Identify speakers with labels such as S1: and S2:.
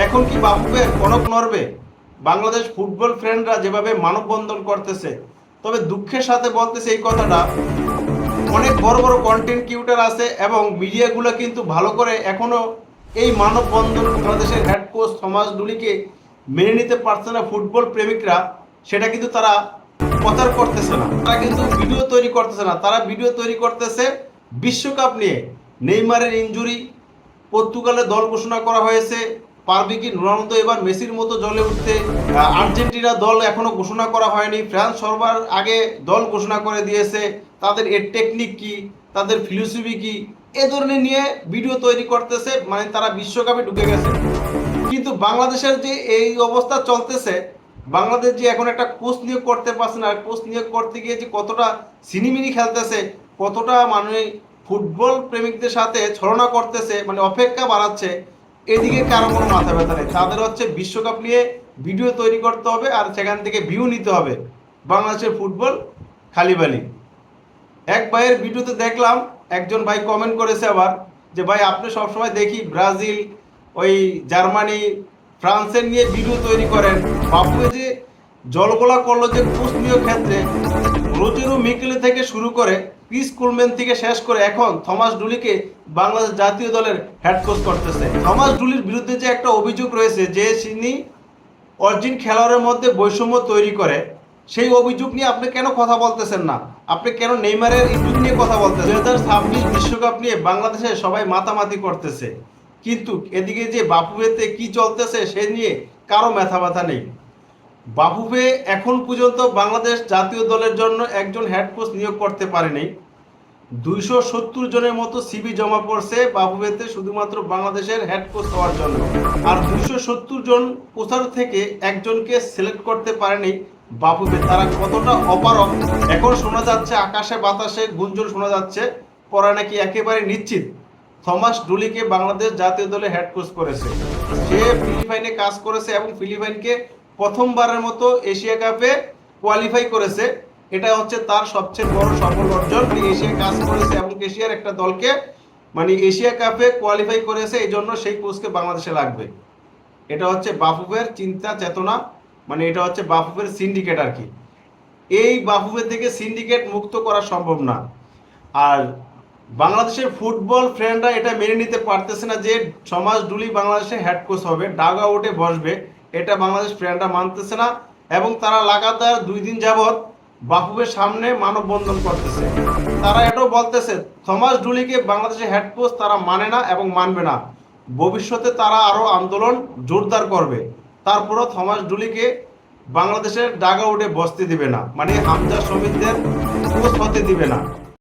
S1: এখন কি বাফুফের কনক নড়বে? বাংলাদেশ ফুটবল ফ্রেন্ডরা যেভাবে মানববন্ধন করতেছে, তবে দুঃখের সাথে বলতেছে এই কথাটা, অনেক বড় বড় কন্টেন্ট ক্রিয়েটর আছে এবং মিডিয়াগুলো কিন্তু ভালো করে এখনো এই মানববন্ধন বাংলাদেশের হেড কোচ থমাস ডুলিকে মেনে নিতে পারছে না ফুটবল প্রেমিকরা। সেটা কিন্তু তারা প্রচার করতেছে না, তারা কিন্তু ভিডিও তৈরি করতেছে না, তারা ভিডিও তৈরি করতেছে বিশ্বকাপ নিয়ে। নেইমারের ইনজুরি, পর্তুগালের দল ঘোষণা করা হয়েছে, পারবে কি রোনালদো এবার মেসির মতো জ্বলে উঠতে? আর্জেন্টিনা দল এখনো ঘোষণা করা হয়নি, ফ্রান্স সবার আগে দল ঘোষণা করে দিয়েছে, তাদের এর টেকনিক কি, তাদের ফিলোসফি কি, এ ধরনের নিয়ে ভিডিও তৈরি করতেছে, মানে তারা বিশ্বকাপে ঢুকে গেছে। কিন্তু বাংলাদেশের যে এই অবস্থা চলতেছে, বাংলাদেশ যে এখন একটা কোচ নিয়োগ করতে পারছে না, কোচ নিয়োগ করতে গিয়ে যে কতটা সিনিমিনি খেলতেছে, কতটা মানে ফুটবল প্রেমিকদের সাথে ছলনা করতেছে, মানে অপেক্ষা বাড়াচ্ছে, এদিকে কারো কোনো মাথা ব্যথা নেই। তাদের হচ্ছে বিশ্বকাপ নিয়ে ভিডিও তৈরি করতে হবে আর সেখান থেকে ভিউ নিতে হবে। বাংলাদেশের ফুটবল খালিবালি। এক ভাইয়ের ভিডিওতে দেখলাম, একজন ভাই কমেন্ট করেছে আবার যে ভাই আপনি সবসময় দেখি ব্রাজিল, ওই জার্মানি, ফ্রান্সের নিয়ে ভিডিও তৈরি করেন, বাপু যে জলগোলা করলো যে কোচ নিয়োগ ক্ষেত্রে, রোজেরু মিকেলে থেকে শুরু করে ক্রিস কুলম্যান থেকে শেষ করে এখন থমাস ডুলিকে বাংলাদেশ জাতীয় দলের হেড কোচ করতেছে। থমাস ডুলির বিরুদ্ধে যে একটা অভিযোগ রয়েছে যে তিনি অরিজিন খেলোয়াড়ের মধ্যে বৈষম্য তৈরি করে, সেই অভিযোগ নিয়ে আপনি কেন কথা বলতেছেন না? আপনি কেন নেইমারের ইনজুরি নিয়ে কথা বলতেছেন? 2026 বিশ্বকাপ নিয়ে বাংলাদেশে সবাই মাতামাতি করতেছে, কিন্তু এদিকে যে বাফুফেতে কি চলতেছে সে নিয়ে কারো মাথা ব্যথা নেই। বাফুফে এখন পর্যন্ত বাংলাদেশ জাতীয় দলের জন্য একজন হেড কোচ নিয়োগ করতে পারেনি। 270 জনের মতো সিভি জমা পড়ছে বাফুফেতে শুধুমাত্র বাংলাদেশের হেড কোচ হওয়ার জন্য, আর 270 জন কোচার থেকে একজনকে সিলেক্ট করতে পারেনি বাফুফে। তারা কতটা অপারক এখন শোনা যাচ্ছে, আকাশে বাতাসে গুঞ্জন শোনা যাচ্ছে, পরে নাকি একেবারে নিশ্চিত থমাস ডুলিকে বাংলাদেশ জাতীয় দলে হেড কোচ করেছে। সে ফিলিপাইনে কাজ করেছে এবং ফিলিপাইনকে প্রথমবারের মতো এশিয়া কাপে কোয়ালিফাই করেছে। এটা হচ্ছে তার সবচেয়ে বড় সফল অর্জন। এশিয়া কাজ করেছে এবং এশিয়ার একটা দলকে মানে এশিয়া কাপে কোয়ালিফাই করেছে, এই জন্য সেই কোচকে বাংলাদেশে লাগবে। এটা হচ্ছে বাফুফের চিন্তা চেতনা, মানে এটা হচ্ছে বাফুফের সিন্ডিকেট আর কি। এই বাফুফের থেকে সিন্ডিকেট মুক্ত করা সম্ভব না। আর বাংলাদেশের ফুটবল ফ্রেন্ডরা এটা মেনে নিতে পারতেছে না যে থমাস ডুলি বাংলাদেশে হেড কোচ হবে, ডাগ আউটে বসবে, এটা বাংলাদেশ ফ্রেন্ডরা মানতেছে না এবং তারা লাগাতার 2 দিন যাবৎ বাফুফের সামনে মানববন্ধন করতেছে। তারা এটাও বলতেছে থমাস ডুলিকে বাংলাদেশে হেড কোচ তারা মানে না এবং মানবে না, ভবিষ্যতে তারা আরো আন্দোলন জোরদার করবে, তারপরও থমাস ডুলিকে বাংলাদেশের ডাগ আউটে বসতে দিবে না, মানে হামজা শহীদদের কোচ হতে দিবে না।